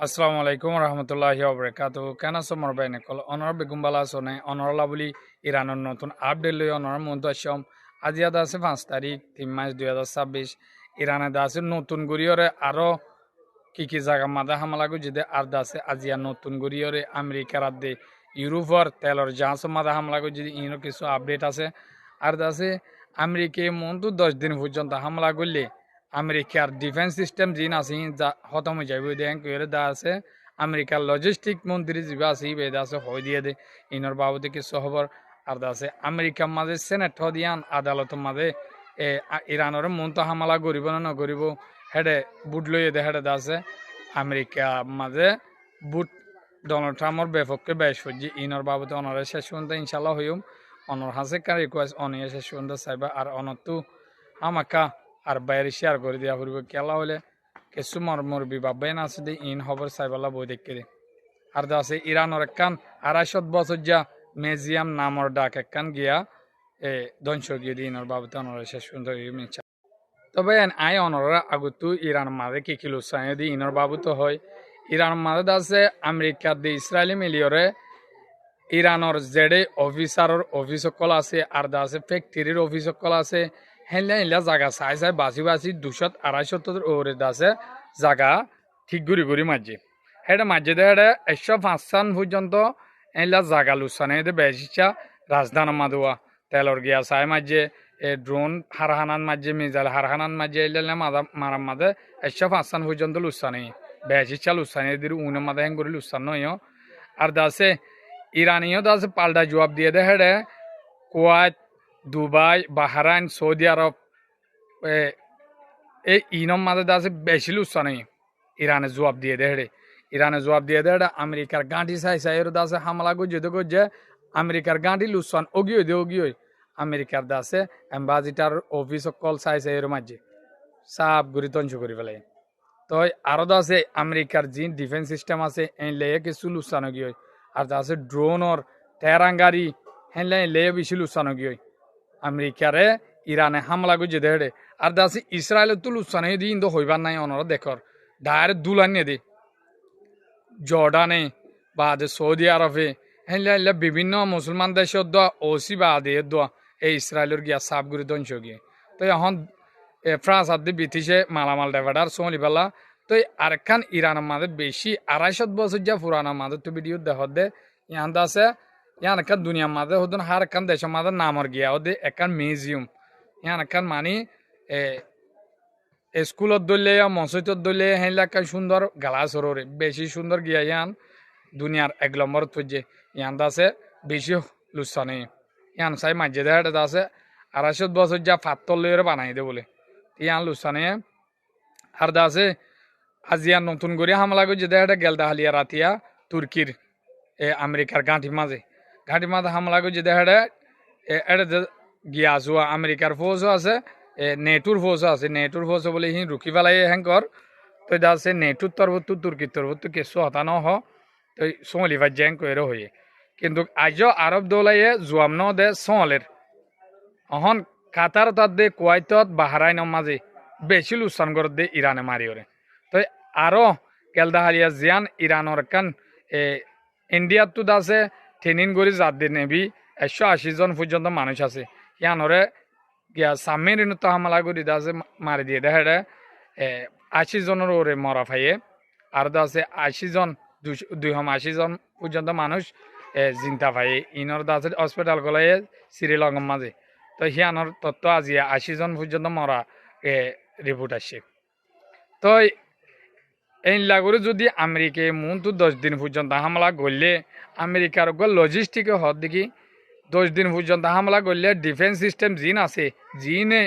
আসসালামু আলাইকুম রহমতুল্লাহি ওবরাকাতু কেন আছো মোর ভাই নকল অনর বেগুম বালা আছো অনরলা বলি ইরানের নতুন আপডেট লই অনর মন্ত আসম আজি আদা আছে 5 তারিখ 3 মাস 2026 ইরানে দা আছে নতুন গড়িয়রে আরো কি জায়গা মাদা হামলা গো যদি আর দা আছে আজিয়া নতুন গড়িয়রে আমেরিকার আদে ইউরোপর তেলর জাহাজ মাদা হামলা গো যদি ইনো কিছু আপডেট আছে আর দা আছে আমেরিকায় মন্তু 10 দিন পর্যন্ত হামলা করলে আমেরিকার ডিফেন্স সিস্টেম জিন আছে যা খতম হয়ে যাবে দেন কইরে দা আছে আমেরিকার লজিস্টিক মন্ত্রী যিবা আছে বেদা আছে হই দিয়ে দে ইনর বাবদে কিছু খবর আর দা আছে আমেরিকার মাঝে সেনেট দিয়ান আদালতের মাঝে ইরানের মন তো হামলা করিব না নকরিব হেডে বুট লইয়ে দে হেডে দা আছে আমেরিকা মাঝে বুট ডোনাল্ড ট্রাম্পর বিপক্ষে বেশ ফজি ইনর বাবদে অনরে শেষ পর্যন্ত ইনশাল্লাহ হইম অনর হাসে কার রিকোয়েস্ট অনিয়ে শেষ পর্যন্ত চাইবা আর অনতো আমাকা আর বাইরে শেয়ার করে দিয়া ফুরব কেলা হলে কিছু মর বিবাবাই না আছে ইন খবর চাইবালা বই দেখে দে আর দা আছে ইরানের একখান 250 বছর যা মিউজিয়াম নামর ডাক একখান গিয়া ধ্বংস গিয়ে দিয়ে ইনর বাবতে অনর শেষ সুন্দর মিছা তবে আই অনরা আগতো ইরান মাঝে কি কিলো চাই দি ইনর বাবুতো হয় ইরান মাঝে আছে আমেরিকা দি ইসরায়েলি মিলিয়রে ইরানের জেডে অফিসারর অফিস সকল আছে আর দা আছে ফ্যাক্টরির অফিস সকল আছে হেলে হেলা জায়গা চাই বাঁচি বাঁচি 200-250 ওরে দাসে জায়গা ঠিক ঘুরি মাঝে হেডে মাঝে দে হেডে 105 সান পর্যন্ত এলা জায়গা লুসানে দে বেশিচা রাজধানী মাদুয়া তেলর গিয়া চাই মাঝে ড্রোন হারহানান মাঝে মিজাইল হারহানান মাঝে এলে মারাম মাঝে 105 সান পর্যন্ত লুসানে বেশিচা লুসানে দির উনে মাঝে হেন করে লুসান নয় আর দাসে ইরানিও দাসে পাল্টা জবাব দিয়ে দে হেডে কুয়েত দুবাই বাহরাইন সৌদি আরব এই ইনম মাঝে আছে বেশি লুচ্ছা নেই ইরানে জবাব দিয়ে দে হেডে ইরানে জবাব দিয়ে দে হেডে আমেরিকার গাঁটি চাই এর দাসে হামলা করছে আমেরিকার গাঁটি লুচ্ছান ওগিয়ে আমেরিকার দাসে এম্বাসিটার অফিস কল চাই এর মাঝে সাপ ঘুরি তঞ্চ করি পেলাই তো আরো দাসে আমেরিকার যে ডিফেন্স সিস্টেম আছে এই লেয়ে কিছু লুচ্ছানো গিয়ে আর দাসে ড্রোনর টেরাঙ্গারি হ্যাঁ লেয়ে বেশি লুচ্ছানো গিয়ে আমেরিকারে ইরানে হামলা করছে দেড়ে আর দাসি ইসরায়েলের তো লুচ্ছানো দিন তো হইবার নাই অনরা দেখর ডাইরেক্ট দুলান নিয়ে দে জর্ডানে বা সৌদি আরবে হ্যাঁ বিভিন্ন মুসলমান দেশের দোয়া ওসি বা আদে দোয়া এই ইসরায়েলের গিয়া সাপগুড়ি ধ্বংস গিয়ে তো এখন ফ্রান্স আদি ব্রিটিশে মালামাল ডেভাডার সোলি পালা তো আরেকখান ইরানের মাঝে বেশি 250 বছর যা পুরানোর মাঝে তো ভিডিও দেখ দে ইয়ান আছে ইয়ান একান দুনিয়ার মাঝে হদন হার একান দেশের মাঝে নামর গিয়া ওদে একান মিউজিয়াম ইয়ান একান মানি স্কুলত দলে মসজিদত দলে হেলা একান সুন্দর গালাস হরে বেশি সুন্দর গিয়া ইয়ান দুনিয়ার 1 নম্বর তুজে ইয়ান আছে বেশি লুসানে ইয়ান চাই মাঝে দেখাটা আছে 250 বছর যা পাত্তর লইরে বানাই দে বলে ইয়ান লুসানে আর আছে আজিয়া নতুন করে হামলা করছে দেখাটা গেলদা হালিয়া রাতিয়া তুর্কির আমেরিকার ঘাঁটির মাঝে হামলা করছে দেখাটা এটা গিয়া যোৱা আমেরিকার ফৌজও আছে নেটুর ফৌজও আছে নেটুর ফৌজ বলে হি রুকি পেলাই হেঙ্কর তো এটা আছে নেটুর তরফতো তুর্কির তরফতো কিছু হতানো হ তো সোঁলি ভাজ্য হেঙ্ক এরও হয়ে কিন্তু আজও আরব দৌলাইয়ে জোয়াম ন দে সোঁলের অহন কাতার তাত দে কুয়াইতত বাহারাইনের মাঝে বেশি লুসান করে দে ইরানে মারি ওরে তো আরো কেলদা হালিয়া জিয়ান ইরানের কান ইন্ডিয়াত তো আছে ট্রেনিং করে জাত দে নেবি 180 জন পর্যন্ত মানুষ আছে ইয়ানরে গিয়া সামির তো হামলা করে আছে মারি দিয়ে দেখা 80 জনের ওরে মরা ফাইয়ে আর আছে 80 জন 280 জন পর্যন্ত মানুষ জিন্তা পাই ইনর আছে হসপিটাল গলায় শ্রীলঙ্কার মাঝে তো হিয়ানোর তত্ত্ব আজি 80 জন পর্যন্ত মরা রিপোর্ট আসছে তো এই লাগরে যদি আমেরিকায় তো 10 দিন পর্যন্ত হামলা করলে আমেরিকার লজিস্টিকে হদ দেখি 10 দিন পর্যন্ত হামলা করলে ডিফেন্স সিস্টেম জিন আছে জিনে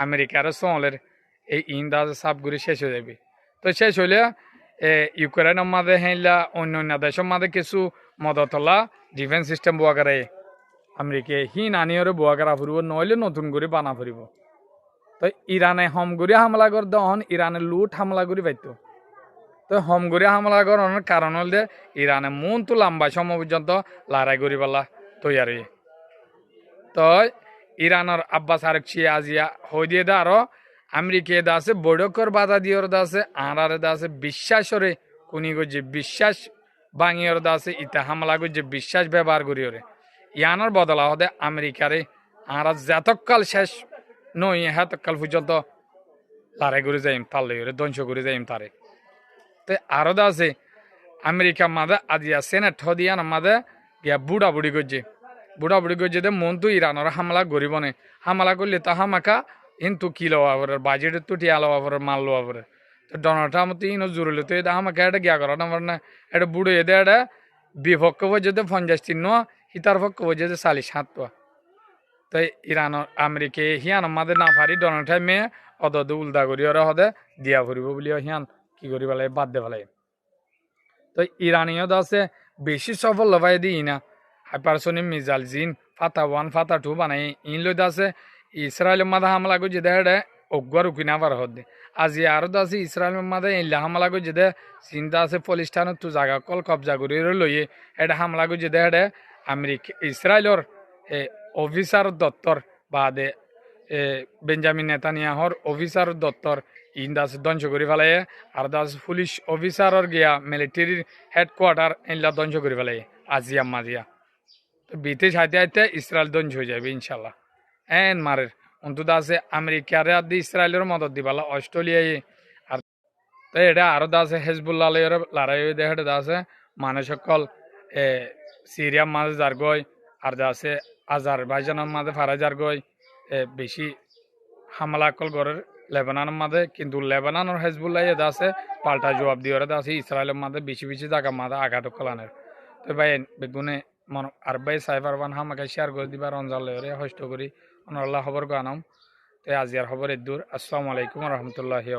আমেরিকার সোলের এই ইন্দাজ সাপগুলি শেষ হয়ে যাবে তো শেষ হলে ইউক্রেনের মাঝে হেলা অন্য দেশের মাঝে কিছু মদতলা ডিফেন্স সিস্টেম বোয়া করে আমেরিকায় হি নানিয়রে বোয়া করা ফুরিব নইলে নতুন করে বানা ফুরিব তো ইরানে হম করে হামলা করে দহন ইরানে লুট হামলা করে পাইতো তো হম করে হামলা করানোর কারণ হল যে ইরানে তো লম্বা সময় পর্যন্ত লড়াই করি পেলা তৈরি তো ইরানের আব্বাস আরেকছি আজিয়া হয়ে দিয়ে আরো আমেরিকা আছে বৈঠকর বাধা দিয়ে আছে আনারে আছে বিশ্বাসরে কোনি যে বিশ্বাস বাঙিয়র দাসে ইতা হামলা যে বিশ্বাস ব্যবহার করি ওরে ইয়ানোর বদলা হদে আমেরিকারে আর যতকাল শেষ নই হেতকাল পর্যন্ত লড়াই করে যাইম পারলে ওরে ধ্বংস করে যাইম তারে তো আরো আছে আমেরিকা মাদে আজিয়া সেনেট হদিয়ান মাদে গিয়া বুড়ি করছে দে মন তো ইরানোর হামলা করিব নে হামলা করলে তা হামাকা কিন্তু কি লওয়া পরে বাজেট তো টিয়া লওয়া পরে মাল লওয়া পরে তো ডোনাল্ড ট্রাম্প তো ইনো জুড়লে তো এটা আমাকে এটা গিয়া করা না মানে এটা বুড়ো এদের এটা বিপক্ষ পর্যন্ত 50 ন হিতার পক্ষ পর্যন্ত 40-60 তাই ইরানোর আমেরিকা হিয়ান আমাদের না পারি ডোনাল্ড ট্রাম্পে অদ উল্টা করি ওরা হদে দিয়া ফুরিব বলি হিয়ান কি করি পেলাই বাদ দে পেলাই তো ইরানীয় আছে বেশি সফল লবাই দিই না হাইপারসোনিক মিজাইল জিন ফাতা 1 ফাতা 2 বানাই ইন লইতে আছে ইসরায়েলের মাথা হামলা করছে দেহে অগুয়ার উকিনা পার হদ্দে আজি আরো তো আছে ইসরায়েলের মাথা ইনলা হামলা করছে দে চিন্তা আছে পলিস্টানত তো জায়গা কল কবজা করি লইয়ে এটা হামলা করছে দেহে আমেরিকা ইসরায়েলের অফিসার দপ্তর বা দে বেঞ্জামিন নেতানিয়াহর অফিসার দপ্তর ইন্দাস ধ্বংস করে ফেলাই আর দাস পুলিশ অফিসারর গিয়া মিলিটারির হেডকোয়ার্টার ইনলা ধ্বংস করে ফেলাই আজিয়া মাজিয়া তো বিতে সাইতে আইতে ইসরায়েল ধ্বংস হয়ে যাবে ইনশাল্লাহ এন মারের অন্তত আছে আমেরিকারে আর দি ইসরায়েলের মদত দিবালা অস্ট্রেলিয়ায় আর তো এটা আরো আছে হেজবুল্লাহ লড়াই দেখা আছে মানুষ সকল সিরিয়ার মাঝে যার গই আর আছে আজারবাইজানের মাঝে ফারা যার গই বেশি হামলা কল গড়ের লেবাননের মাঝে কিন্তু লেবাননের হেজবুল্লাহ এটা আছে পাল্টা জবাব দিয়ে ওরা আছে ইসরায়েলের মাঝে বেশি জায়গা মাঝে আঘাত কলানের তো ভাই বেগুনে মন আর ভাই সাইবার বান হামাকে শেয়ার করে দিবা রঞ্জাল লেরে হস্ত করি অনল্লাহ খবর গানাম তো আজি আর খবর দূর আসসালামু আলাইকুম রহমতুল্লাহি